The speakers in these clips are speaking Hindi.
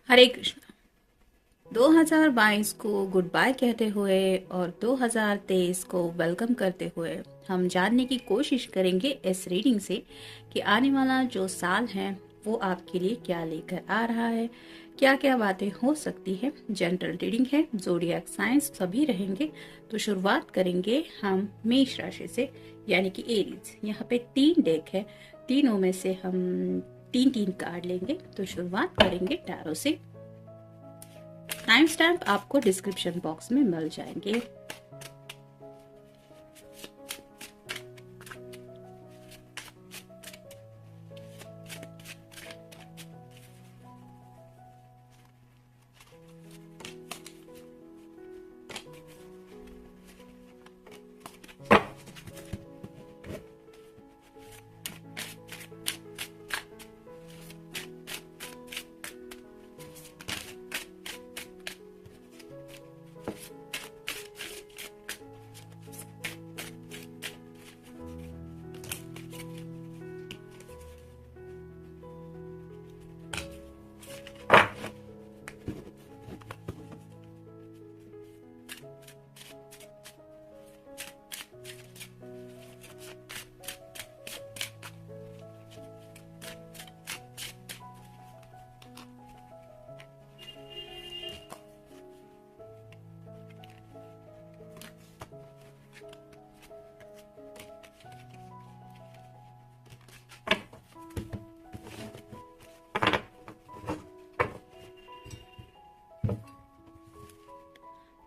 हरे कृष्ण। 2022 को गुड बाय कहते हुए और 2023 को वेलकम करते हुए हम जानने की कोशिश करेंगे इस रीडिंग से कि आने वाला जो साल है वो आपके लिए क्या लेकर आ रहा है, क्या क्या बातें हो सकती है। जनरल रीडिंग है, ज़ोडिएक साइंस सभी रहेंगे। तो शुरुआत करेंगे हम मेष राशि से, यानी कि एरीज। यहाँ पे 3 डेक है, तीनों में से हम 3-3 कार्ड लेंगे। तो शुरुआत करेंगे टैरो से। टाइम स्टैम्प आपको डिस्क्रिप्शन बॉक्स में मिल जाएंगे।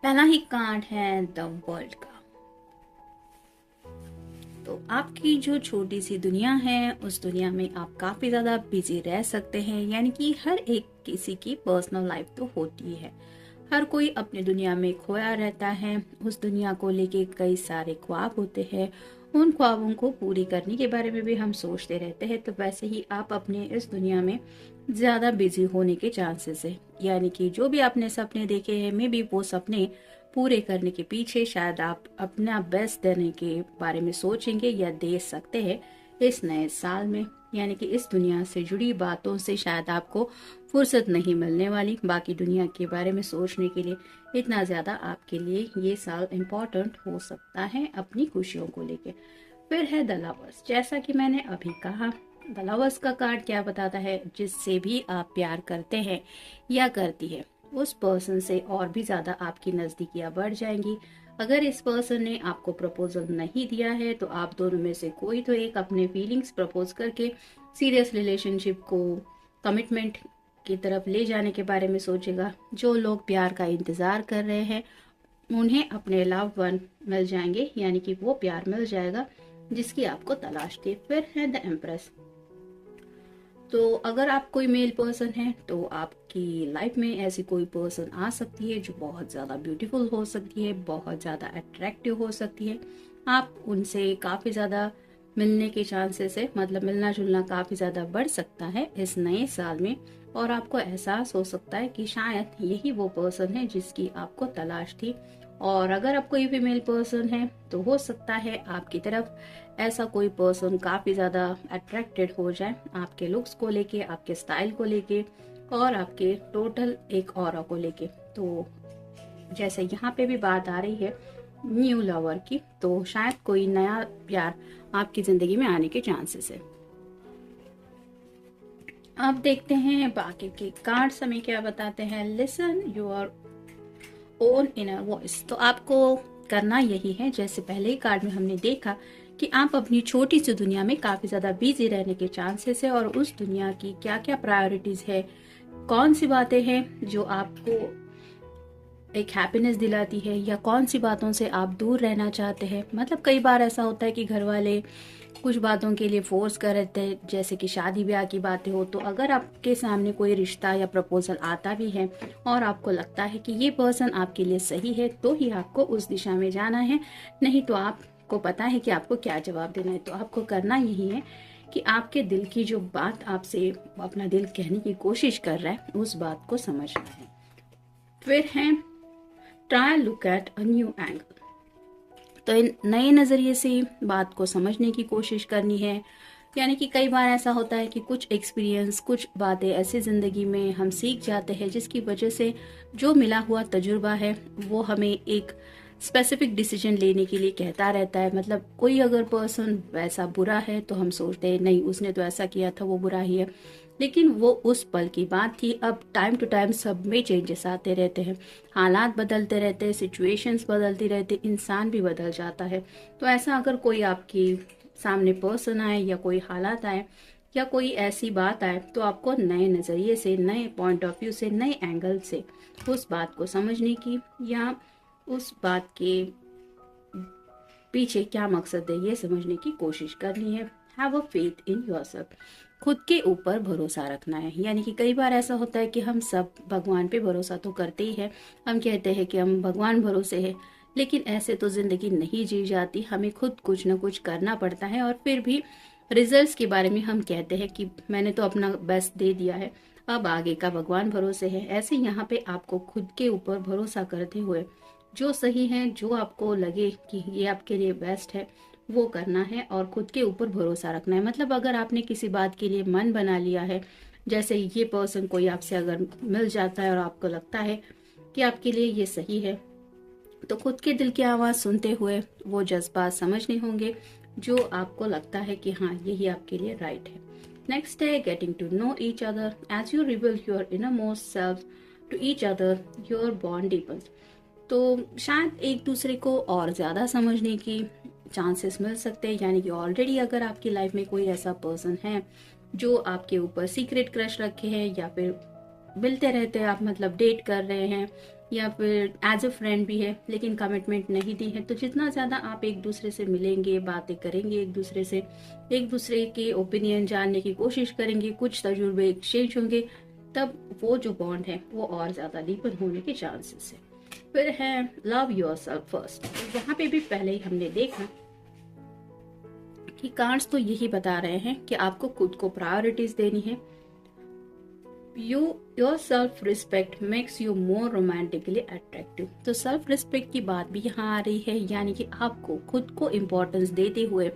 पहला ही कार्ड है द वर्ल्ड का। तो आपकी जो छोटी सी दुनिया है उस दुनिया में आप काफी ज्यादा बिजी रह सकते हैं, यानी कि हर एक किसी की पर्सनल लाइफ तो होती है। हर कोई अपनी दुनिया में खोया रहता है, उस दुनिया को लेके कई सारे ख्वाब होते हैं। उन ख्वाबों को पूरी करने के बारे में भी हम सोचते रहते हैं। तो वैसे ही आप अपने इस दुनिया में ज्यादा बिजी होने के चांसेस है, यानी कि जो भी आपने सपने देखे हैं मे बी वो सपने पूरे करने के पीछे शायद आप अपना बेस्ट देने के बारे में सोचेंगे या दे सकते हैं इस नए साल में। यानी कि इस दुनिया से जुड़ी बातों से शायद आपको फुर्सत नहीं मिलने वाली, बाकी दुनिया के बारे में सोचने के लिए इतना ज्यादा आपके लिए ये साल इम्पोर्टेंट हो सकता है अपनी खुशियों को लेके। फिर है द लवर्स। जैसा कि मैंने अभी कहा, द लवर्स का कार्ड क्या बताता है, जिससे भी आप प्यार करते हैं या करती है उस पर्सन से और भी ज्यादा आपकी नजदीकियां बढ़ जाएंगी। अगर इस पर्सन ने आपको प्रपोजल नहीं दिया है तो आप दोनों में से कोई तो एक अपने फीलिंग्स प्रपोज करके सीरियस रिलेशनशिप को कमिटमेंट की तरफ ले जाने के बारे में सोचेगा। जो लोग प्यार का इंतजार कर रहे हैं उन्हें अपने लव वन मिल जाएंगे, यानी कि वो प्यार मिल जाएगा जिसकी आपको तलाश थी। फिर है द एम्प्रेस। तो अगर आप कोई मेल पर्सन है तो आपकी लाइफ में ऐसी कोई पर्सन आ सकती है जो बहुत ज़्यादा ब्यूटीफुल हो सकती है, बहुत ज़्यादा अट्रैक्टिव हो सकती है। आप उनसे काफ़ी ज़्यादा मिलने के चांसेस है, मतलब मिलना जुलना काफ़ी ज़्यादा बढ़ सकता है इस नए साल में। और आपको एहसास हो सकता है कि शायद यही वो पर्सन है जिसकी आपको तलाश थी। और अगर आप कोई फीमेल पर्सन है तो हो सकता है आपकी तरफ ऐसा कोई पर्सन काफी ज्यादा अट्रैक्टेड हो जाए आपके लुक्स को लेके, आपके स्टाइल को लेके और आपके टोटल एक ऑरा को लेके। तो जैसे यहाँ पे भी बात आ रही है न्यू लवर की, तो शायद कोई नया प्यार आपकी जिंदगी में आने के चांसेस है। अब देखते हैं बाकी के कार्ड्स हमें क्या बताते हैं। Listen your own inner voice. तो आपको करना यही है, जैसे पहले ही कार्ड में हमने देखा कि आप अपनी छोटी सी दुनिया में काफी ज्यादा बिजी रहने के चांसेस है और उस दुनिया की क्या क्या प्रायोरिटीज है, कौन सी बातें हैं जो आपको एक हैप्पीनेस दिलाती है या कौन सी बातों से आप दूर रहना चाहते हैं। मतलब कई बार ऐसा होता है कि घर वाले कुछ बातों के लिए फोर्स कर रहे थे, जैसे कि शादी ब्याह की बातें हो। तो अगर आपके सामने कोई रिश्ता या प्रपोजल आता भी है और आपको लगता है कि ये पर्सन आपके लिए सही है तो ही आपको उस दिशा में जाना है, नहीं तो आपको पता है कि आपको क्या जवाब देना है। तो आपको करना यही है कि आपके दिल की जो बात आपसे अपना दिल कहने की कोशिश कर रहा है उस बात को समझना है। फिर है try look at a new angle. तो इन नए नज़रिए से बात को समझने की कोशिश करनी है। यानी कि कई बार ऐसा होता है कि कुछ एक्सपीरियंस, कुछ बातें ऐसी ज़िंदगी में हम सीख जाते हैं जिसकी वजह से जो मिला हुआ तजुर्बा है वो हमें एक स्पेसिफिक डिसीजन लेने के लिए कहता रहता है। मतलब कोई अगर पर्सन वैसा बुरा है तो हम सोचते हैं नहीं, उसने तो ऐसा किया था, वो बुरा ही है। लेकिन वो उस पल की बात थी। अब टाइम टू टाइम सब में चेंजेस आते रहते हैं, हालात बदलते रहते हैं, सिचुएशंस बदलती रहती, इंसान भी बदल जाता है। तो ऐसा अगर कोई आपकी सामने पर्सन आए या कोई हालात आए या कोई ऐसी बात आए तो आपको नए नज़रिए से, नए पॉइंट ऑफ व्यू से, नए एंगल से उस बात को समझने की या उस बात के पीछे क्या मकसद है ये समझने की कोशिश करनी है। Have a faith in yourself, खुद के ऊपर भरोसा रखना है। यानी कि कई बार ऐसा होता है कि हम सब भगवान पे भरोसा तो करते ही है, हम कहते हैं कि हम भगवान भरोसे है, लेकिन ऐसे तो जिंदगी नहीं जी जाती। हमें खुद कुछ ना कुछ करना पड़ता है और फिर भी रिजल्ट्स के बारे में हम कहते हैं कि मैंने तो अपना बेस्ट दे दिया है, अब आगे का भगवान भरोसे है। ऐसे यहाँ पे आपको खुद के ऊपर भरोसा करते हुए जो सही है, जो आपको लगे कि ये आपके लिए बेस्ट है, वो करना है और खुद के ऊपर भरोसा रखना है। मतलब अगर आपने किसी बात के लिए मन बना लिया है, जैसे ये पर्सन कोई आपसे अगर मिल जाता है और आपको लगता है कि आपके लिए ये सही है, तो खुद के दिल की आवाज़ सुनते हुए वो जज्बात समझने होंगे जो आपको लगता है कि हाँ यही आपके लिए राइट है। नेक्स्ट है getting to know each other as you reveal your innermost self to each other, your bond deepens. तो शायद एक दूसरे को और ज़्यादा समझने की चांसेस मिल सकते हैं। यानी कि ऑलरेडी अगर आपकी लाइफ में कोई ऐसा पर्सन है जो आपके ऊपर सीक्रेट क्रश रखे हैं या फिर मिलते रहते हैं आप, मतलब डेट कर रहे हैं या फिर एज अ फ्रेंड भी है लेकिन कमिटमेंट नहीं दी है, तो जितना ज़्यादा आप एक दूसरे से मिलेंगे, बातें करेंगे एक दूसरे से, एक दूसरे के ओपिनियन जानने की कोशिश करेंगे, कुछ तजुर्बे एक्सचेंज होंगे, तब वो जो बॉन्ड है वो और ज़्यादा डीपन होने के चांसेस है। फिर है लव योरसेल्फ फर्स्ट। तो यहाँ पे भी पहले ही हमने देखा कि कार्ड्स तो यही बता रहे हैं कि आपको खुद को प्रायोरिटीज देनी है। Your self respect makes you more romantically attractive. तो सेल्फ रिस्पेक्ट की बात भी यहाँ आ रही है, यानी कि आपको खुद को इम्पोर्टेंस देते हुए,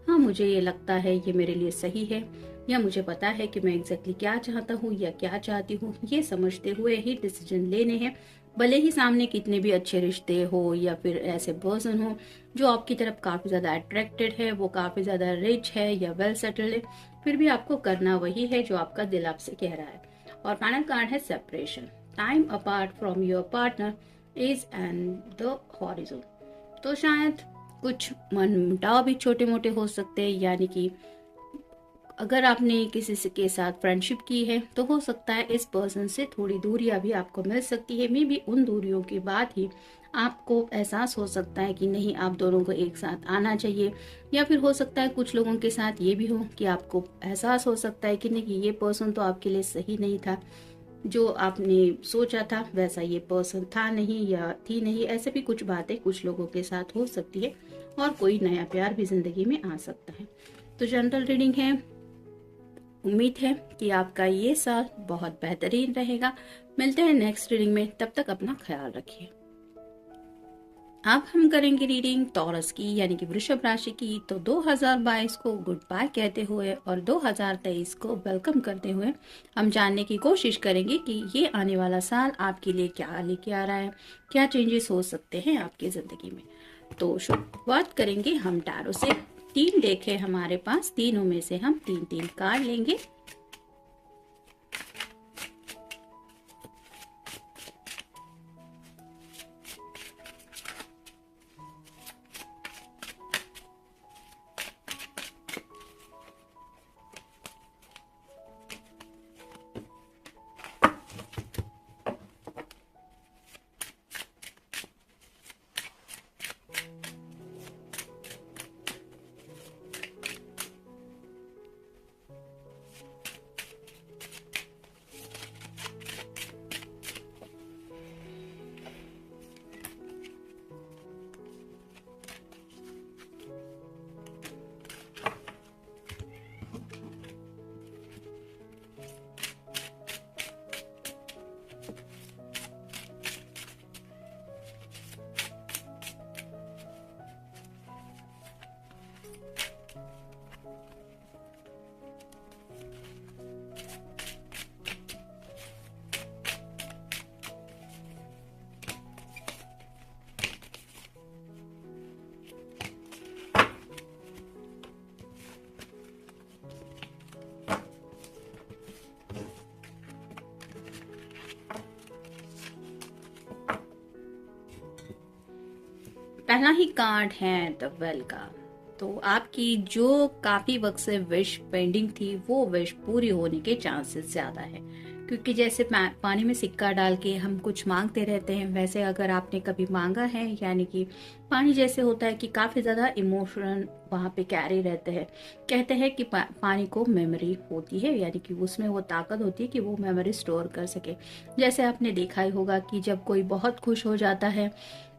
हाँ मुझे ये लगता है ये मेरे लिए सही है, या मुझे पता है कि मैं एग्जैक्टली क्या चाहता हूँ या क्या चाहती हूँ, ये समझते हुए ही डिसीजन लेने हैं। भले ही सामने कितने भी अच्छे रिश्ते हो या फिर ऐसे पर्सन हो जो आपकी तरफ काफी ज्यादा अट्रैक्टेड है, वो काफी ज्यादा रिच है या वेल सेटल्ड है, फिर भी आपको करना वही है जो आपका दिल आपसे कह रहा है। और फाइनल कार्ड है separation, time apart from your partner is and the horizon. तो शायद कुछ मनमुटाव भी छोटे मोटे हो सकते हैं, यानी कि अगर आपने किसी से के साथ फ्रेंडशिप की है तो हो सकता है इस पर्सन से थोड़ी दूरियां भी आपको मिल सकती है। मे बी उन दूरियों के बाद ही आपको एहसास हो सकता है कि नहीं, आप दोनों को एक साथ आना चाहिए। या फिर हो सकता है कुछ लोगों के साथ ये भी हो कि आपको एहसास हो सकता है कि नहीं, ये पर्सन तो आपके लिए सही नहीं था, जो आपने सोचा था वैसा ये पर्सन था नहीं या थी नहीं। ऐसे भी कुछ बातें कुछ लोगों के साथ हो सकती है और कोई नया प्यार भी जिंदगी में आ सकता है। तो जनरल रीडिंग है, उम्मीद है कि आपका ये साल बहुत बेहतरीन रहेगा। मिलते हैं नेक्स्ट रीडिंग में, तब तक अपना ख्याल रखिए। अब हम करेंगे रीडिंग टॉरस की, यानी कि वृषभ राशि की। तो 2022 को गुड बाय कहते हुए और 2023 को वेलकम करते हुए हम जानने की कोशिश करेंगे कि ये आने वाला साल आपके लिए क्या लेके आ रहा है, क्या चेंजेस हो सकते हैं आपकी जिंदगी में। तो शुरुआत करेंगे हम टैरो से। 3 डेक है हमारे पास, तीनों में से हम 3-3 कार्ड लेंगे। पहला ही कार्ड है द वेल का। तो आपकी जो काफी वक्त से विश पेंडिंग थी वो विश पूरी होने के चांसेस ज्यादा है, क्योंकि जैसे पानी में सिक्का डाल के हम कुछ मांगते रहते हैं, वैसे अगर आपने कभी मांगा है, यानी कि पानी जैसे होता है कि काफी ज्यादा इमोशन वहां पे कैरी रहते हैं। कहते हैं कि पानी को मेमोरी होती है, यानी कि उसमें वो ताकत होती है कि वो मेमोरी स्टोर कर सके। जैसे आपने देखा ही होगा कि जब कोई बहुत खुश हो जाता है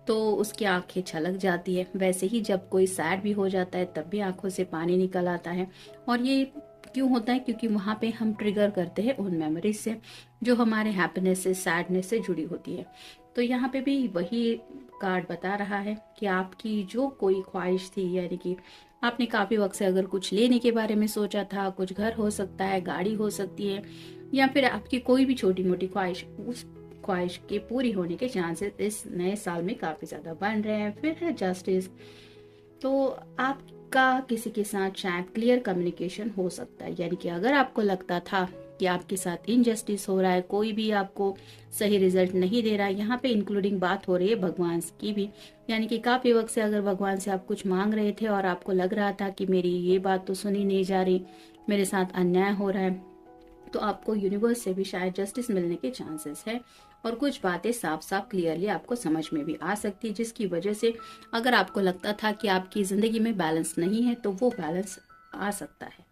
तो उसकी आंखें छलक जाती है, वैसे ही जब कोई सैड भी हो जाता है तब भी आंखों से पानी निकल आता है। और ये क्यों होता है? क्योंकि वहां पे हम ट्रिगर करते हैं उन मेमोरीज से जो हमारे हैप्पीनेस से, सैडनेस से जुड़ी होती है। तो यहाँ पे भी वही कार्ड बता रहा है कि आपकी जो कोई ख्वाहिश थी, यानी कि आपने काफी वक्त से अगर कुछ लेने के बारे में सोचा था, कुछ घर हो सकता है, गाड़ी हो सकती है, या फिर आपकी कोई भी छोटी मोटी ख्वाहिश, उस ख्वाहिश के पूरी होने के चांसेस इस नए साल में काफी ज्यादा बन रहे हैं। फिर है जस्टिस। तो आपका किसी के साथ शायद क्लियर कम्युनिकेशन हो सकता है, यानी कि अगर आपको लगता था कि आपके साथ इनजस्टिस हो रहा है, कोई भी आपको सही रिजल्ट नहीं दे रहा है, यहाँ पे इंक्लूडिंग बात हो रही है भगवान की भी, यानी कि काफी वक्त से अगर भगवान से आप कुछ मांग रहे थे और आपको लग रहा था कि मेरी ये बात तो सुनी नहीं जा रही, मेरे साथ अन्याय हो रहा है, तो आपको यूनिवर्स से भी शायद जस्टिस मिलने के चांसेस है। और कुछ बातें साफ साफ क्लियरली आपको समझ में भी आ सकती है, जिसकी वजह से अगर आपको लगता था कि आपकी जिंदगी में बैलेंस नहीं है तो वो बैलेंस आ सकता है।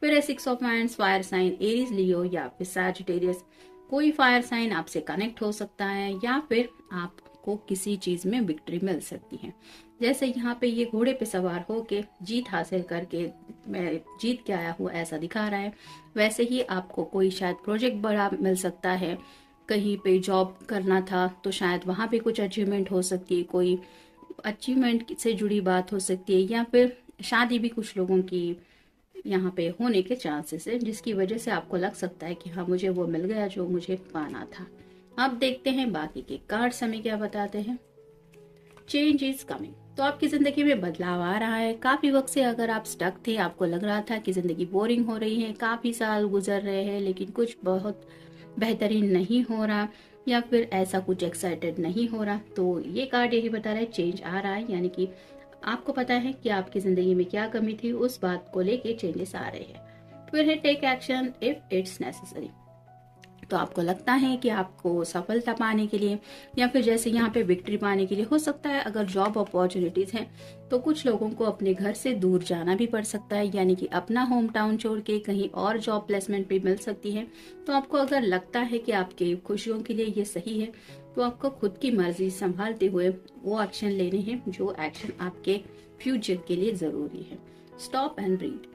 फिर है 6 of wands, fire sign, Aries, Leo या फिर सैजिटेरियस। कोई फायर साइन आपसे कनेक्ट हो सकता है या फिर आपको किसी चीज में विक्ट्री मिल सकती है। जैसे यहाँ पे ये घोड़े पे सवार होके जीत हासिल करके मैं जीत के आया हूँ ऐसा दिखा रहा है। वैसे ही आपको कोई शायद प्रोजेक्ट बड़ा मिल सकता है, कहीं पे जॉब करना था तो शायद वहां पे कुछ अचीवमेंट हो सकती है, कोई अचीवमेंट से जुड़ी बात हो सकती है, या फिर शादी भी कुछ लोगों की यहाँ पे होने के चांसेस है, जिसकी वजह से आपको लग सकता है कि हाँ मुझे वो मिल गया जो मुझे पाना था। अब देखते हैं बाकी के कार्ड्स हमें क्या बताते हैं। Change is coming. तो आपकी जिंदगी में बदलाव आ रहा है। काफी वक्त से अगर आप स्टक थे, आपको लग रहा था कि जिंदगी बोरिंग हो रही है, काफी साल गुजर रहे हैं लेकिन कुछ बहुत बेहतरीन नहीं हो रहा, या फिर ऐसा कुछ एक्साइटेड नहीं हो रहा, तो ये कार्ड यही बता रहा है चेंज आ रहा है, यानी कि आपको पता है कि आपकी जिंदगी में क्या कमी थी, उस बात को लेके चेंजेस आ रहे हैं। फिर है take action if it's necessary. तो आपको लगता है कि आपको सफलता पाने के लिए या फिर जैसे यहाँ पे विक्ट्री पाने के लिए, हो सकता है अगर जॉब अपॉर्चुनिटीज हैं तो कुछ लोगों को अपने घर से दूर जाना भी पड़ सकता है, यानी कि अपना होम टाउन छोड़ के कहीं और जॉब प्लेसमेंट भी मिल सकती है। तो आपको अगर लगता है कि आपके खुशियों के लिए ये सही है तो आपको खुद की मर्जी संभालते हुए वो एक्शन लेने हैं जो एक्शन आपके फ्यूचर के लिए जरूरी है। Stop and breathe.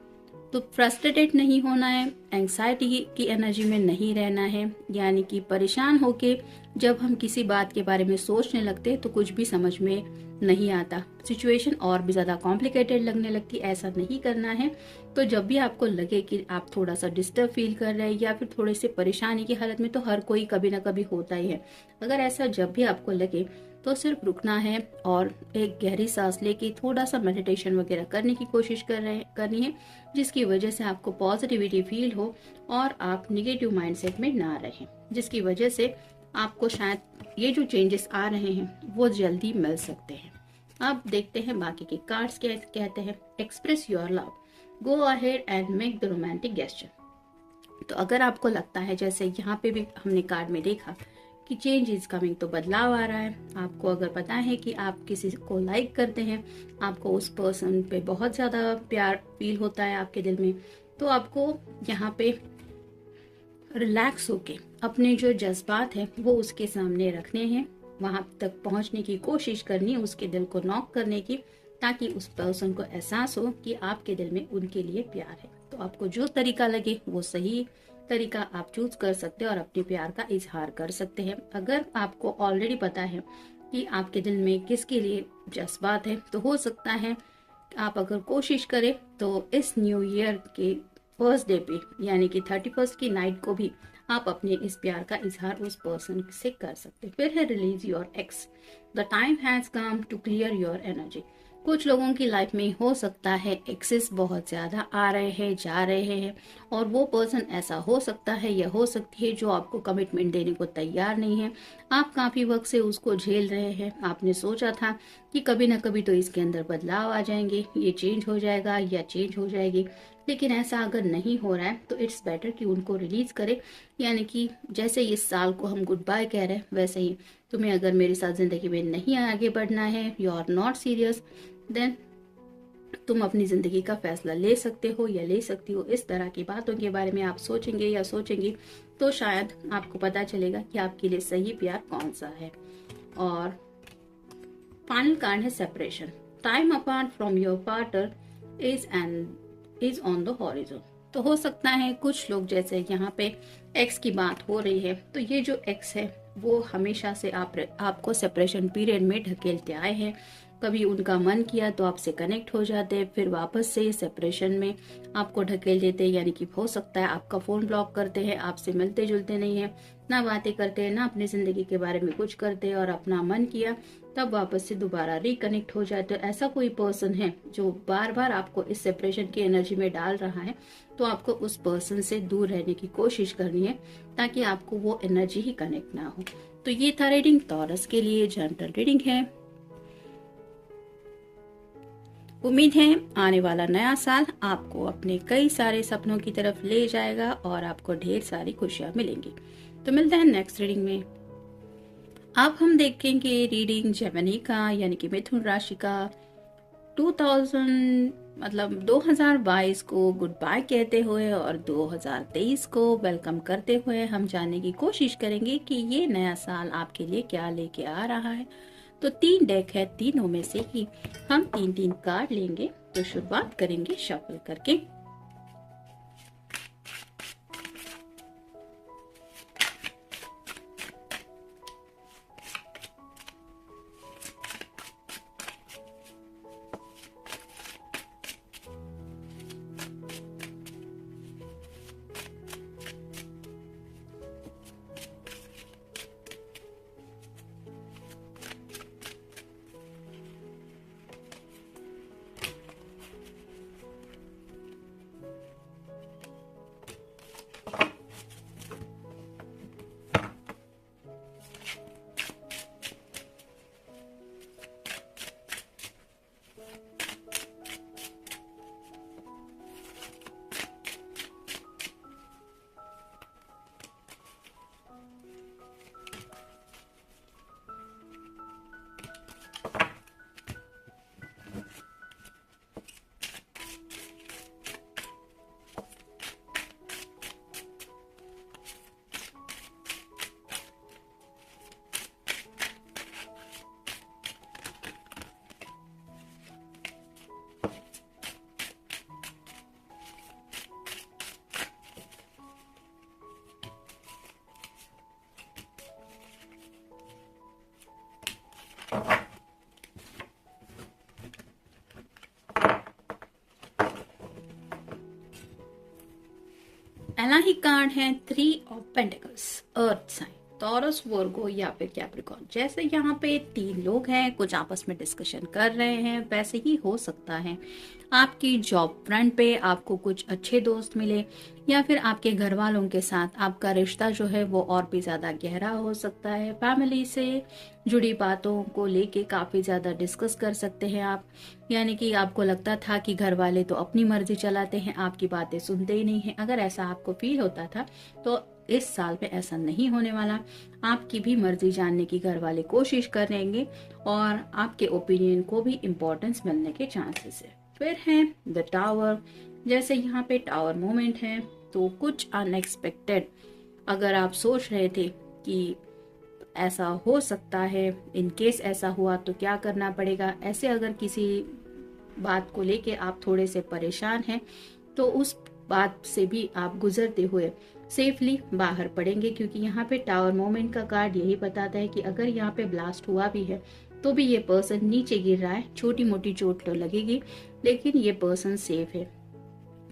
तो फ्रस्ट्रेटेड नहीं होना है, एंग्जाइटी की एनर्जी में नहीं रहना है, यानी कि परेशान होके जब हम किसी बात के बारे में सोचने लगते हैं तो कुछ भी समझ में नहीं आता, सिचुएशन और भी ज्यादा कॉम्प्लिकेटेड लगने लगती, ऐसा नहीं करना है। तो जब भी आपको लगे कि आप थोड़ा सा डिस्टर्ब फील कर रहे हैं या फिर थोड़े से परेशानी की हालत में, तो हर कोई कभी ना कभी होता ही है, अगर ऐसा जब भी आपको लगे तो सिर्फ रुकना है और एक गहरी सांस लेके थोड़ा सा मेडिटेशन वगैरह करने की कोशिश करनी है, जिसकी वजह से आपको पॉजिटिविटी फील हो और आप निगेटिव माइंडसेट में ना रहें, जिसकी वजह से आपको शायद ये जो चेंजेस आ रहे हैं वो जल्दी मिल सकते हैं। अब देखते हैं बाकी के कार्ड्स क्या कहते हैं। Express your love, go ahead and make the romantic gesture. तो अगर आपको लगता है, जैसे यहाँ पे भी हमने कार्ड में देखा कि चेंज इज कमिंग, तो बदलाव आ रहा है, आपको अगर पता है कि आप किसी को लाइक करते हैं, आपको उस पर्सन पे बहुत ज्यादा प्यार फील होता है आपके दिल में, तो आपको यहाँ पे रिलैक्स होके अपने जो जज्बात हैं वो उसके सामने रखने हैं, वहां तक पहुंचने की कोशिश करनी है, उसके दिल को नॉक करने की, ताकि उस पर्सन को एहसास हो कि आपके दिल में उनके लिए प्यार है। तो आपको जो तरीका लगे वो सही तरीका आप चूज कर सकते हैं और अपने प्यार का इजहार कर सकते हैं। अगर आपको ऑलरेडी पता है कि आपके दिल में किसके लिए जज्बात है, तो हो सकता है आप अगर कोशिश करें तो इस न्यू ईयर के फर्स्ट डे पे, यानी कि 31 की नाइट को भी आप अपने इस प्यार का इजहार उस पर्सन से कर सकते हैं। फिर है release your ex, the time has come to clear your energy. कुछ लोगों की लाइफ में हो सकता है एक्सेस बहुत ज्यादा आ रहे हैं, जा रहे हैं, और वो पर्सन ऐसा हो सकता है या हो सकती है जो आपको कमिटमेंट देने को तैयार नहीं है। आप काफी वक्त से उसको झेल रहे हैं। आपने सोचा था कि कभी ना कभी तो इसके अंदर बदलाव आ जाएंगे, ये चेंज हो जाएगा या चेंज हो जाएगी, लेकिन ऐसा अगर नहीं हो रहा है तो इट्स बेटर कि उनको रिलीज करें। यानी कि जैसे इस साल को हम गुड बाय कह रहे हैं, वैसे ही तुम्हें अगर मेरे साथ जिंदगी में नहीं आगे बढ़ना है, you are not serious, then तुम अपनी जिंदगी का फैसला ले सकते हो या ले सकती हो। इस तरह की बातों के बारे में आप सोचेंगे या सोचेंगी तो शायद आपको पता चलेगा कि आपके लिए सही प्यार कौन सा है। और फाइनल कार्ड है separation. Time apart from your partner is on the horizon. तो हो सकता है कुछ लोग, जैसे यहाँ पे एक्स की बात हो रही है, तो ये जो एक्स है वो हमेशा से आपको सेपरेशन पीरियड में ढकेलते आए हैं। कभी उनका मन किया तो आपसे कनेक्ट हो जाते, फिर वापस से सेपरेशन में आपको ढकेल देते। यानी कि हो सकता है आपका फोन ब्लॉक करते हैं, आपसे मिलते जुलते नहीं है, ना बातें करते हैं, ना अपनी जिंदगी के बारे में कुछ करते हैं, और अपना मन किया तब वापस से दोबारा रिकनेक्ट हो जाते। ऐसा कोई पर्सन है जो बार बार आपको इस सेपरेशन की एनर्जी में डाल रहा है, तो आपको उस पर्सन से दूर रहने की कोशिश करनी है ताकि आपको वो एनर्जी ही कनेक्ट ना हो। तो ये था रीडिंग टॉरस के लिए, जनरल रीडिंग है। उम्मीद है आने वाला नया साल आपको अपने कई सारे सपनों की तरफ ले जाएगा और आपको ढेर सारी खुशियां मिलेंगी। तो मिलते हैं नेक्स्ट रीडिंग में। अब हम देखेंगे रीडिंग जेमिनी का, यानी कि मिथुन राशि का 2022 को गुड बाय कहते हुए और 2023 को वेलकम करते हुए हम जानने की कोशिश करेंगे कि ये नया साल आपके लिए क्या लेके आ रहा है। तो 3 डेक है, तीनों में से ही हम 3-3 कार्ड लेंगे। तो शुरुआत करेंगे शफल करके। पहला ही कार्ड है 3 of pentacles, earth sign, Taurus, Virgo या फिर कैप्रिकॉर्न। जैसे यहाँ पे 3 लोग हैं, कुछ आपस में डिस्कशन कर रहे हैं, वैसे ही हो सकता है आपकी जॉब फ्रंट पे आपको कुछ अच्छे दोस्त मिले, या फिर आपके घर वालों के साथ आपका रिश्ता जो है वो और भी ज्यादा गहरा हो सकता है। फैमिली से जुड़ी बातों को लेके काफी ज्यादा डिस्कस कर सकते हैं आप। यानी कि आपको लगता था कि घर वाले तो अपनी मर्जी चलाते हैं, आपकी बातें सुनते ही नहीं है। अगर ऐसा आपको फील होता था तो इस साल में ऐसा नहीं होने वाला। आपकी भी मर्जी जानने की घर वाले कोशिश करेंगे और आपके ओपिनियन को भी इम्पोर्टेंस मिलने के चांसेस है। फिर है द टावर। जैसे यहाँ पे टावर मोमेंट है, तो कुछ अनएक्सपेक्टेड, अगर आप सोच रहे थे कि ऐसा हो सकता है, इन केस ऐसा हुआ तो क्या करना पड़ेगा, ऐसे अगर किसी बात को लेके आप थोड़े से परेशान हैं तो उस बात से भी आप गुजरते हुए सेफली बाहर पड़ेंगे। क्योंकि यहाँ पे टावर मोमेंट का कार्ड यही बताता है कि अगर यहाँ पे ब्लास्ट हुआ भी है तो भी ये पर्सन नीचे गिर रहा है, छोटी मोटी चोट तो लगेगी लेकिन ये पर्सन सेफ है।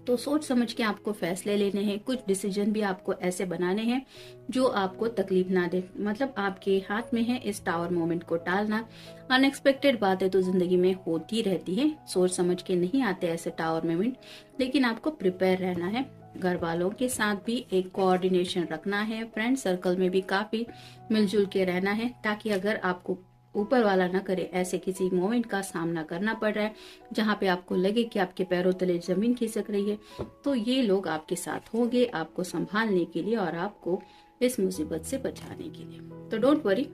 तो सोच समझ के आपको फैसले लेने हैं, कुछ डिसीजन भी आपको ऐसे बनाने हैं जो आपको तकलीफ ना दे। मतलब आपके हाथ में है इस टावर मोमेंट को टालना। अनएक्सपेक्टेड बातें तो जिंदगी में होती रहती है, सोच समझ के नहीं आते ऐसे टावर मोमेंट, लेकिन आपको प्रिपेयर रहना है। घर वालों के साथ भी एक कोऑर्डिनेशन रखना है, फ्रेंड सर्कल में भी काफी मिलजुल के रहना है, ताकि अगर आपको ऊपर वाला ना करे ऐसे किसी मोमेंट का सामना करना पड़ रहा है जहाँ पे आपको लगे कि आपके पैरों तले जमीन खिसक रही है, तो ये लोग आपके साथ होंगे आपको संभालने के लिए और आपको इस मुसीबत से बचाने के लिए। तो डोंट वरी,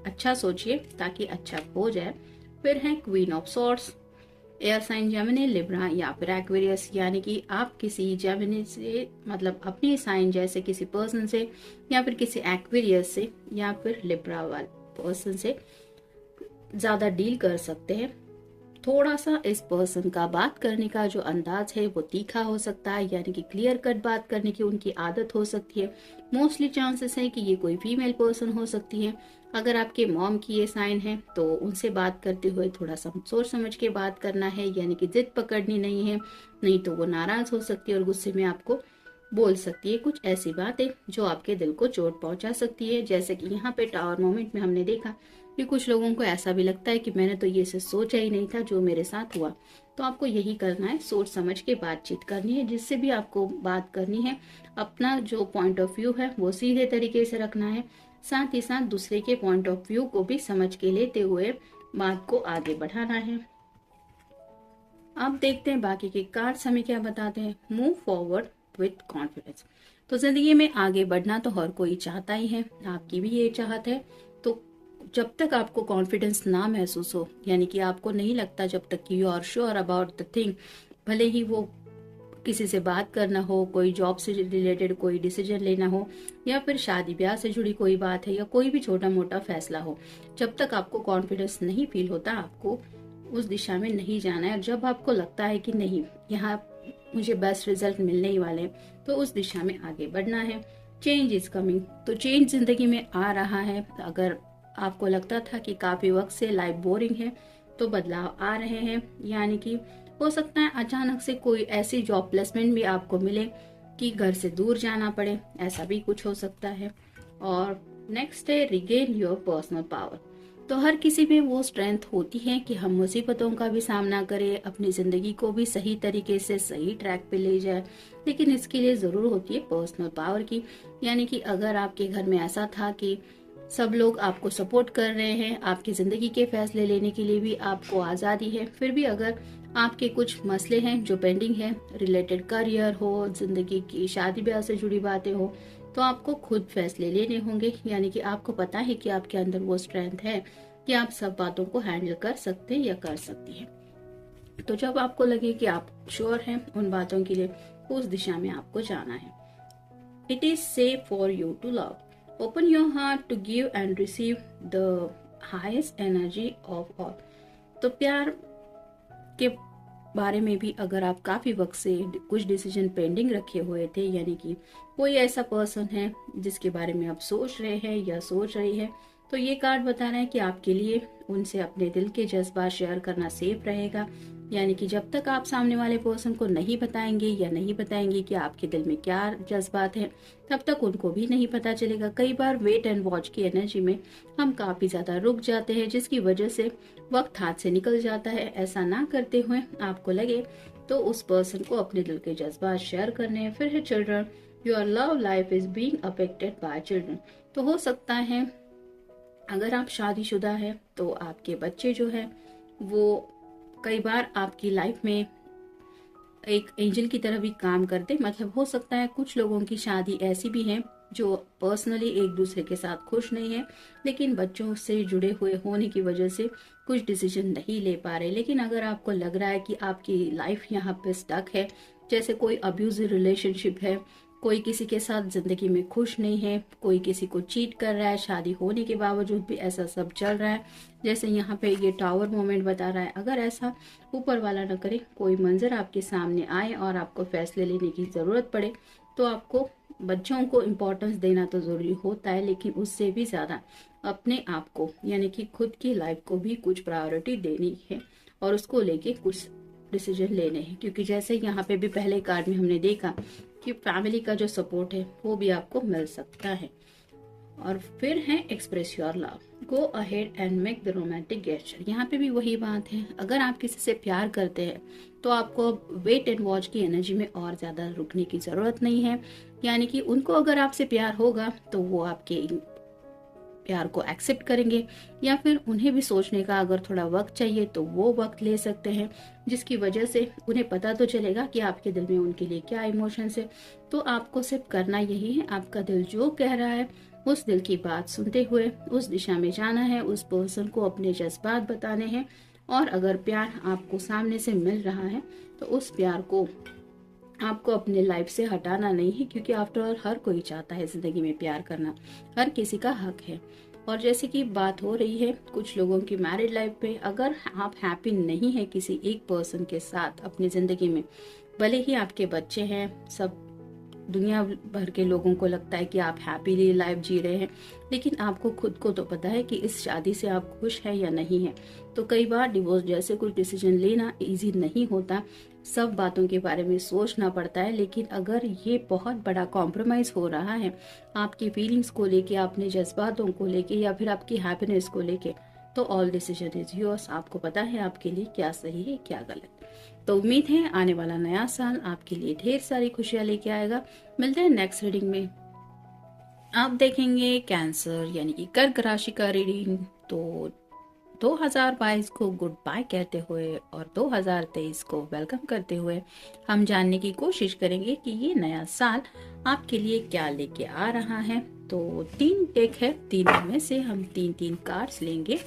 अच्छा सोचिए ताकि अच्छा हो जाए। फिर है queen of swords, air sign Gemini, Libra या फिर एक्वेरियस, यानी कि आप किसी जेमिनी से मतलब अपनी साइन जैसे किसी पर्सन से या फिर किसी एक्वेरियस से या फिर लिब्रा वाले पर्सन से ज्यादा डील कर सकते हैं। थोड़ा सा इस पर्सन का बात करने का जो अंदाज है वो तीखा हो सकता है, यानी कि क्लियर कट बात करने की उनकी आदत हो सकती है। मोस्टली चांसेस है कि ये कोई फीमेल पर्सन हो सकती है। अगर आपके मॉम की ये साइन है तो उनसे बात करते हुए थोड़ा सा सोच समझ के बात करना है, यानी कि जिद पकड़नी नहीं है, नहीं तो वो नाराज हो सकती है और गुस्से में आपको बोल सकती है कुछ ऐसी बातें जो आपके दिल को चोट पहुंचा सकती है। जैसे कि यहाँ पे टावर मोमेंट में हमने देखा कि कुछ लोगों को ऐसा भी लगता है कि मैंने तो ये से सोचा ही नहीं था जो मेरे साथ हुआ। तो आपको यही करना है, सोच समझ के बातचीत करनी है। जिससे भी आपको बात करनी है अपना जो पॉइंट ऑफ व्यू है वो सीधे तरीके से रखना है, साथ ही साथ दूसरे के पॉइंट ऑफ व्यू को भी समझ के लेते हुए बात को आगे बढ़ाना है। अब देखते हैं बाकी के कार्ड्स हमें क्या बताते हैं। Move forward with confidence. तो जिंदगी में आगे बढ़ना तो हर कोई चाहता ही है, आपकी भी ये चाहत है। तो जब तक आपको कॉन्फिडेंस ना महसूस हो, यानी कि आपको नहीं लगता जब तक कि you are sure about the thing, भले ही वो किसी से बात करना हो, कोई जॉब से रिलेटेड कोई डिसीजन लेना हो, या फिर शादी ब्याह से जुड़ी कोई बात है, या कोई भी छोटा मोटा फैसला हो, जब तक आपको कॉन्फिडेंस नहीं फील होता आपको उस दिशा में नहीं जाना है। जब आपको लगता है कि नहीं यहाँ मुझे बेस्ट रिजल्ट मिलने ही वाले, तो उस दिशा में आगे बढ़ना है। चेंज इज कमिंग, तो चेंज जिंदगी में आ रहा है। अगर आपको लगता था कि काफी वक्त से लाइफ बोरिंग है तो बदलाव आ रहे हैं, यानी कि हो सकता है अचानक से कोई ऐसी जॉब प्लेसमेंट भी आपको मिले कि घर से दूर जाना पड़े, ऐसा भी कुछ हो सकता है। और नेक्स्ट है रिगेन योर पर्सनल पावर। तो हर किसी में वो स्ट्रेंथ होती है कि हम मुसीबतों का भी सामना करें, अपनी जिंदगी को भी सही तरीके से सही ट्रैक पे ले जाए, लेकिन इसके लिए जरूर होती है पर्सनल पावर की। यानी कि अगर आपके घर में ऐसा था कि सब लोग आपको सपोर्ट कर रहे हैं, आपकी जिंदगी के फैसले लेने के लिए भी आपको आजादी है, फिर भी अगर आपके कुछ मसले हैं जो पेंडिंग है, रिलेटेड करियर हो, जिंदगी की शादी ब्याह से जुड़ी बातें हो, तो आपको खुद फैसले लेने होंगे। यानी कि आपको पता है कि आपके अंदर वो स्ट्रेंथ है कि आप सब बातों को हैंडल कर सकते हैं या कर सकती हैं। तो जब आपको लगे कि आप श्योर हैं उन बातों के लिए, उस दिशा में आपको जाना है। It is safe for you to love, open your heart to give and receive the highest energy of all. तो प्यार के बारे में भी अगर आप काफी वक्त से कुछ डिसीजन पेंडिंग रखे हुए थे, यानी कि कोई ऐसा पर्सन है जिसके बारे में आप सोच रहे हैं या सोच रही है, तो ये कार्ड बता रहे हैं कि आपके लिए उनसे अपने दिल के जज्बात शेयर करना सेफ रहेगा। यानी कि जब तक आप सामने वाले पर्सन को नहीं बताएंगे या नहीं बताएंगे कि आपके दिल में क्या जज्बात हैं, तब तक उनको भी नहीं पता चलेगा। कई बार वेट एंड वॉच की एनर्जी में हम काफी ज्यादा रुक जाते हैं, जिसकी वजह से वक्त हाथ से निकल जाता है। ऐसा ना करते हुए आपको लगे तो उस पर्सन को अपने दिल के जज्बात शेयर करने हैं। फिर है children, your love life is being affected by children. तो हो सकता है अगर आप शादीशुदा है तो आपके बच्चे जो है वो कई बार आपकी लाइफ में एक एंजल की तरह भी काम करते। मतलब हो सकता है कुछ लोगों की शादी ऐसी भी है जो पर्सनली एक दूसरे के साथ खुश नहीं है, लेकिन बच्चों से जुड़े हुए होने की वजह से कुछ डिसीजन नहीं ले पा रहे। लेकिन अगर आपको लग रहा है कि आपकी लाइफ यहाँ पे स्टक है, जैसे कोई अब्यूजिव रिलेशनशिप है, कोई किसी के साथ जिंदगी में खुश नहीं है, कोई किसी को चीट कर रहा है, शादी होने के बावजूद भी ऐसा सब चल रहा है जैसे यहाँ पे ये टावर मोमेंट बता रहा है, अगर ऐसा ऊपर वाला न करे, कोई मंजर आपके सामने आए और आपको फैसले लेने की जरूरत पड़े, तो आपको बच्चों को इम्पोर्टेंस देना तो जरूरी होता है, लेकिन उससे भी ज्यादा अपने आप को यानी कि खुद की लाइफ को भी कुछ प्रायोरिटी देनी है और उसको लेके कुछ डिसीजन लेने हैं, क्योंकि जैसे यहाँ पे भी पहले कार्ड में हमने देखा कि फैमिली का जो सपोर्ट है वो भी आपको मिल सकता है। और फिर है express your love, go ahead and make the romantic gesture. यहाँ पे भी वही बात है, अगर आप किसी से प्यार करते हैं तो आपको वेट एंड वॉच की एनर्जी में और ज्यादा रुकने की जरूरत नहीं है। यानी कि उनको अगर आपसे प्यार होगा तो वो आपके प्यार को एक्सेप्ट करेंगे, या फिर उन्हें भी सोचने का अगर थोड़ा वक्त चाहिए तो वो वक्त ले सकते हैं, जिसकी वजह से उन्हें पता तो चलेगा कि आपके दिल में उनके लिए क्या इमोशंस है। तो आपको सिर्फ करना यही है, आपका दिल जो कह रहा है उस दिल की बात सुनते हुए उस दिशा में जाना है, उस पर्सन को अपने जज्बात बताने हैं। और अगर प्यार आपको सामने से मिल रहा है तो उस प्यार को आपको अपने लाइफ से हटाना नहीं है, क्योंकि आफ्टर ऑल हर कोई चाहता है जिंदगी में प्यार करना, हर किसी का हक है। और जैसे कि बात हो रही है कुछ लोगों की मैरिड लाइफ पे, अगर आप हैप्पी नहीं है किसी एक पर्सन के साथ अपनी जिंदगी में, भले ही आपके बच्चे हैं, सब दुनिया भर के लोगों को लगता है कि आप हैप्पीली लाइफ जी रहे हैं, लेकिन आपको खुद को तो पता है कि इस शादी से आप खुश हैं या नहीं है। तो कई बार डिवोर्स जैसे कुछ डिसीजन लेना इजी नहीं होता, सब बातों के बारे में सोचना पड़ता है। लेकिन अगर ये बहुत बड़ा कॉम्प्रोमाइज हो रहा है आपकी फीलिंग्स को लेके, अपने जज्बातों को लेके, या फिर आपकी हैप्पीनेस को लेके, तो ऑल डिसीजन इज योर्स। आपको पता है आपके लिए क्या सही है क्या गलत। तो उम्मीद है आने वाला नया साल आपके लिए ढेर सारी खुशियां लेके आएगा। मिलते हैं नेक्स्ट रीडिंग में। आप देखेंगे कैंसर यानी कि कर्क राशि का रीडिंग। तो 2022 को गुड बाय कहते हुए और 2023 को वेलकम करते हुए हम जानने की कोशिश करेंगे कि ये नया साल आपके लिए क्या लेके आ रहा है। तो 3 टेक है, 3 में से हम 3 कार्ड्स लेंगे।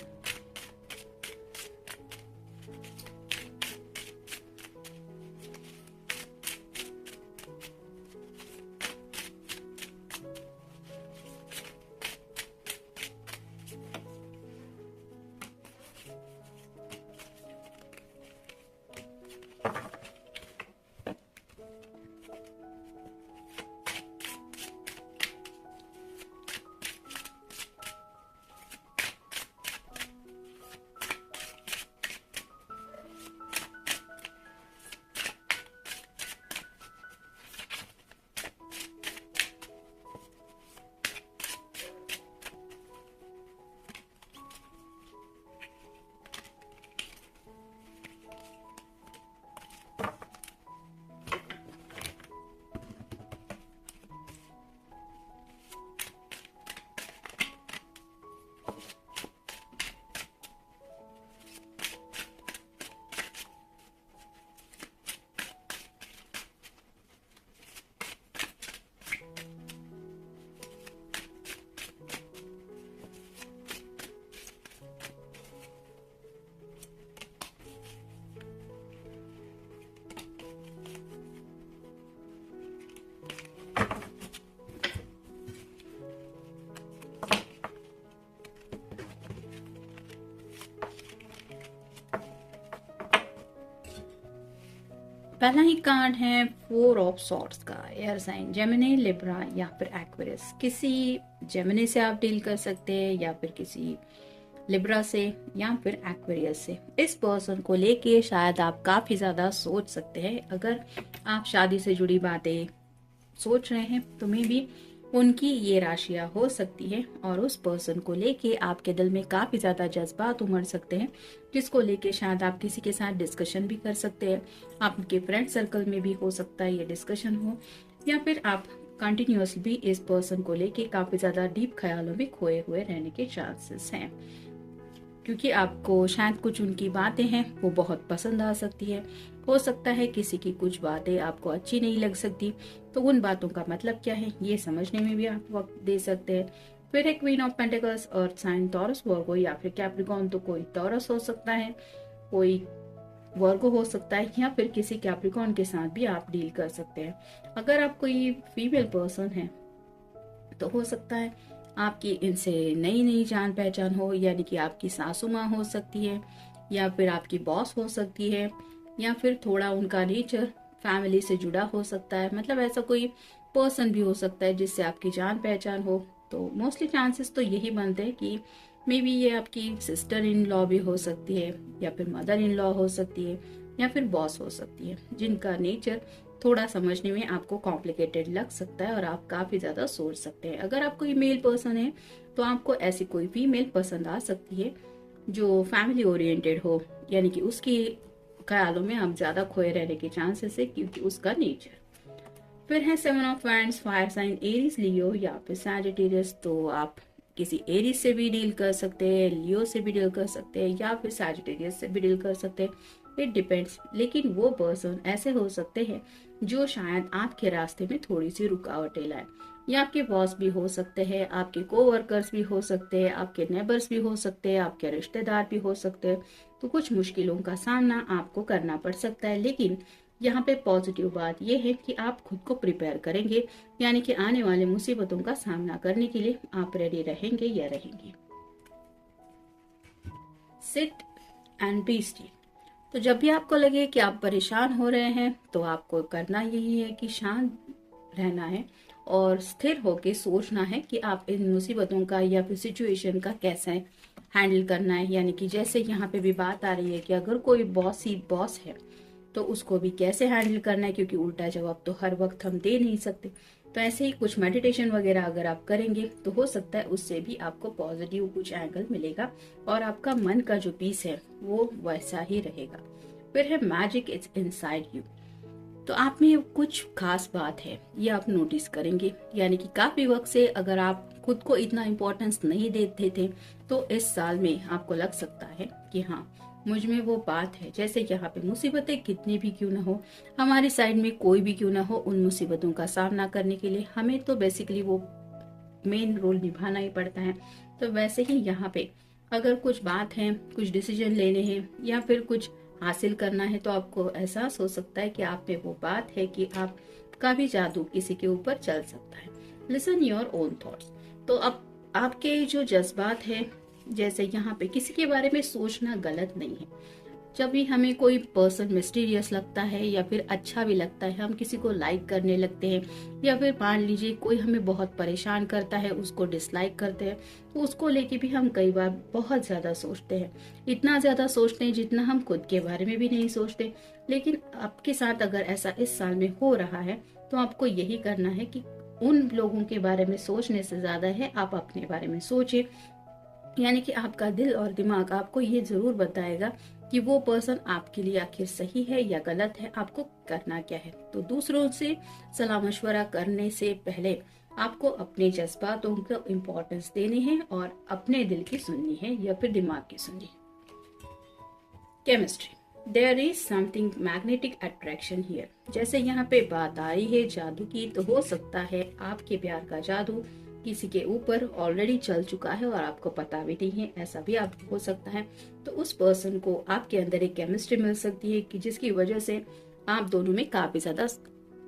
पहला ही कार्ड है 4 ऑफ सॉर्ड्स का। एयर साइन जेमिनी, लिब्रा या फिर एक्वेरियस। किसी जेमिनी से आप डील कर सकते हैं, या फिर किसी लिब्रा से, या फिर एक्वेरियस से। इस पर्सन को लेके शायद आप काफी ज्यादा सोच सकते हैं। अगर आप शादी से जुड़ी बातें सोच रहे हैं तो मे भी उनकी ये राशियां हो सकती है, और उस पर्सन को लेके आपके दिल में काफी ज्यादा जज्बात उमड़ सकते हैं, जिसको लेके शायद आप किसी के साथ डिस्कशन भी कर सकते हैं। आपके फ्रेंड सर्कल में भी हो सकता है ये डिस्कशन हो, या फिर आप कंटिन्यूअसली भी इस पर्सन को लेके काफी ज्यादा डीप ख्यालों में खोए हुए रहने के चांसेस हैं, क्योंकि आपको शायद कुछ उनकी बातें हैं वो बहुत पसंद आ सकती है। हो सकता है किसी की कुछ बातें आपको अच्छी नहीं लग सकती, तो उन बातों का मतलब क्या है ये समझने में भी आप वक्त दे सकते हैं। फिर है queen of pentacles, earth sign, Taurus, Virgo या फिर कैप्रिकॉर्न। तो कोई टॉरस हो सकता है, कोई वर्गो हो सकता है, या फिर किसी कैप्रिकॉर्न के साथ भी आप डील कर सकते हैं। अगर आप कोई फीमेल पर्सन है तो हो सकता है आपकी इनसे नई नई जान पहचान हो, यानी कि आपकी सासू माँ हो सकती है, या फिर आपकी बॉस हो सकती है, या फिर थोड़ा उनका नेचर फैमिली से जुड़ा हो सकता है। मतलब ऐसा कोई पर्सन भी हो सकता है जिससे आपकी जान पहचान हो। तो मोस्टली चांसेस तो यही बनते हैं कि मे बी ये आपकी सिस्टर इन लॉ भी हो सकती है, या फिर मदर इन लॉ हो सकती है, या फिर बॉस हो सकती है, जिनका नेचर थोड़ा समझने में आपको कॉम्प्लिकेटेड लग सकता है और आप काफी ज्यादा सोच सकते हैं। अगर आप कोई मेल पर्सन है तो आपको ऐसी कोई फीमेल पसंद आ सकती है जो फैमिली ओरिएंटेड हो, यानी कि उसकी ख्यालों में आप ज्यादा खोए रहने के चांसेस है क्योंकि उसका नेचर। फिर है 7 of wands, fire sign Aries, Leo या फिर सैजिटेरियस। तो आप किसी एरीज से भी डील कर सकते हैं, लियो से भी डील कर सकते हैं या फिर सैजिटेरियस से भी डील कर सकते हैं, इट डिपेंड्स। लेकिन वो पर्सन ऐसे हो सकते हैं जो शायद आपके रास्ते में थोड़ी सी रुकावटें लाए। ये आपके बॉस भी हो सकते हैं, आपके कोवर्कर्स भी हो सकते हैं, आपके नेबर्स भी हो सकते हैं, आपके रिश्तेदार भी हो सकते हैं। तो कुछ मुश्किलों का सामना आपको करना पड़ सकता है, लेकिन यहाँ पे पॉजिटिव बात यह है कि आप खुद को प्रिपेयर करेंगे, यानी कि आने वाले मुसीबतों का सामना करने के लिए आप रेडी रहेंगे या रहेंगी। Sit and be still. तो जब भी आपको लगे कि आप परेशान हो रहे हैं तो आपको करना यही है कि शांत रहना है और स्थिर होकर सोचना है कि आप इन मुसीबतों का या फिर सिचुएशन का कैसे हैंडल करना है। यानी कि जैसे यहाँ पे भी बात आ रही है कि अगर कोई बॉस ही बॉस है तो उसको भी कैसे हैंडल करना है, क्योंकि उल्टा जवाब तो हर वक्त हम दे नहीं सकते। तो ऐसे ही कुछ मेडिटेशन वगैरह अगर आप करेंगे तो हो सकता है उससे भी आपको पॉजिटिव कुछ एंगल मिलेगा और आपका मन का जो पीस है वो वैसा ही रहेगा। फिर है मैजिक इज इनसाइड यू। तो आप में कुछ खास बात है, ये आप नोटिस करेंगे। यानी कि काफी वक्त से अगर आप खुद को इतना इम्पोर्टेंस नहीं देते थे तो इस साल में आपको लग सकता है कि हाँ, मुझ में वो बात है। जैसे यहाँ पे मुसीबतें कितनी भी क्यों ना हो, हमारी साइड में कोई भी क्यों ना हो, उन मुसीबतों का सामना करने के लिए हमें तो बेसिकली वो मेन रोल निभाना ही पड़ता है। तो वैसे ही यहाँ पे अगर कुछ बात है, कुछ डिसीजन लेने हैं या फिर कुछ हासिल करना है तो आपको एहसास हो सकता है कि आप में वो बात है कि आपका भी जादू किसी के ऊपर चल सकता है। Listen your own thoughts. तो अब आपके जो जज्बात है, जैसे यहाँ पे किसी के बारे में सोचना गलत नहीं है। जब भी हमें कोई पर्सन मिस्टीरियस लगता है या फिर अच्छा भी लगता है, हम किसी को लाइक करने लगते हैं या फिर मान लीजिए कोई हमें बहुत परेशान करता है, उसको डिसलाइक करते हैं, तो उसको लेके भी हम कई बार बहुत ज्यादा सोचते हैं। इतना ज्यादा सोचते हैं जितना हम खुद के बारे में भी नहीं सोचते। लेकिन आपके साथ अगर ऐसा इस साल में हो रहा है तो आपको यही करना है कि उन लोगों के बारे में सोचने से ज्यादा है आप अपने बारे में सोचें। यानी कि आपका दिल और दिमाग आपको ये जरूर बताएगा कि वो पर्सन आपके लिए आखिर सही है या गलत है, आपको करना क्या है। तो दूसरों से सलाह मशवरा करने से पहले आपको अपने जज्बातों को इम्पोर्टेंस देनी है और अपने दिल की सुननी है या फिर दिमाग की सुननी है। Chemistry, there is something magnetic attraction here. जैसे यहाँ पे बात आ रही है जादू की, तो हो सकता है आपके प्यार का जादू किसी के ऊपर ऑलरेडी चल चुका है और आपको पता भी नहीं है, ऐसा भी आप हो सकता है। तो उस पर्सन को आपके अंदर एक केमिस्ट्री मिल सकती है कि जिसकी वजह से आप दोनों में काफी ज्यादा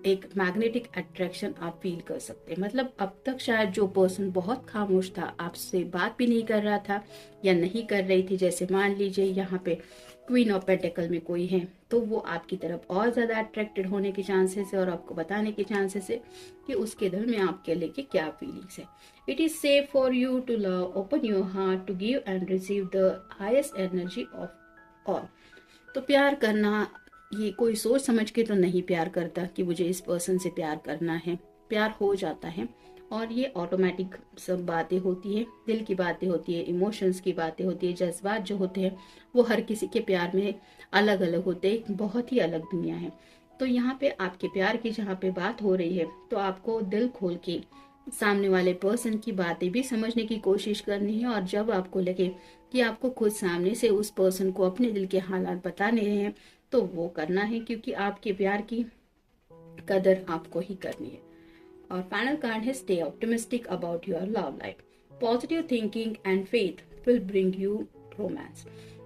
एक मैग्नेटिक अट्रैक्शन आप फील कर सकते हैं। मतलब अब तक शायद जो पर्सन बहुत खामोश था, आपसे बात भी नहीं कर रहा था या नहीं कर रही थी, जैसे मान लीजिए यहाँ पे क्वीन ऑफ पेंटिकल में कोई है, तो वो आपकी तरफ और ज्यादा अट्रैक्टेड होने के चांसेस है और आपको बताने के चांसेस है कि उसके दिल में आपके लेके क्या फीलिंग्स है। It is safe for you to love, open your heart to give and receive the highest energy of all. तो प्यार करना, ये कोई सोच समझ के तो नहीं प्यार करता कि मुझे इस पर्सन से प्यार करना है। प्यार हो जाता है और ये ऑटोमेटिक सब बातें होती है, दिल की बातें होती है, इमोशंस की बातें होती है। जज्बात जो होते हैं वो हर किसी के प्यार में अलग अलग होते हैं, बहुत ही अलग दुनिया है। तो यहाँ पे आपके प्यार की जहाँ पे बात हो रही है तो आपको दिल खोल के सामने वाले पर्सन की बातें भी समझने की कोशिश करनी है। और जब आपको लगे कि आपको खुद सामने से उस पर्सन को अपने दिल के हालात बताने हैं तो वो करना है, क्योंकि आपके प्यार की कदर आपको ही करनी है। और फाइनल कार्ड है stay optimistic about your love life. Positive thinking and faith will bring you romance.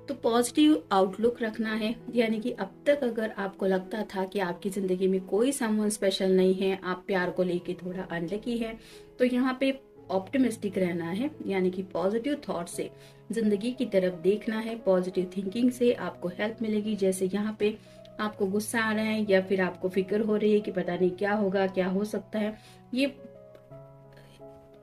तो पॉजिटिव आउटलुक रखना है, यानी कि अब तक अगर आपको लगता था कि आपकी जिंदगी में कोई समवन स्पेशल नहीं है, आप प्यार को लेके थोड़ा अनलकी है, तो यहाँ पे ऑप्टिमिस्टिक रहना है, यानी कि पॉजिटिव थॉट से जिंदगी की तरफ देखना है। पॉजिटिव थिंकिंग से आपको हेल्प मिलेगी। जैसे यहाँ पे आपको गुस्सा आ रहा है या फिर आपको फिक्र हो रही है कि पता नहीं क्या होगा, क्या हो सकता है, ये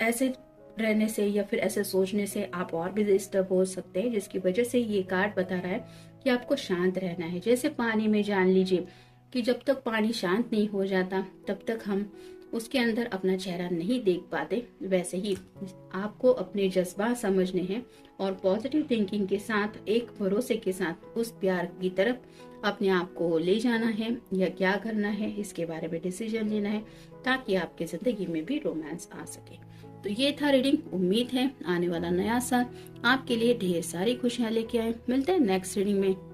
ऐसे रहने से या फिर ऐसे सोचने से आप और भी डिस्टर्ब हो सकते हैं, जिसकी वजह से ये कार्ड बता रहा है कि आपको शांत रहना है। जैसे पानी में जान लीजिए कि जब तक पानी शांत नहीं हो जाता तब तक हम उसके अंदर अपना चेहरा नहीं देख पाते। वैसे ही आपको अपने जज्बात समझने हैं और पॉजिटिव थिंकिंग के साथ, एक भरोसे के साथ उस प्यार की तरफ अपने आप को ले जाना है, या क्या करना है इसके बारे में डिसीजन लेना है, ताकि आपकी जिंदगी में भी रोमांस आ सके। तो ये था रीडिंग। उम्मीद है आने वाला नया साल आपके लिए ढेर सारी खुशियां लेके आए। मिलते हैं नेक्स्ट रीडिंग में।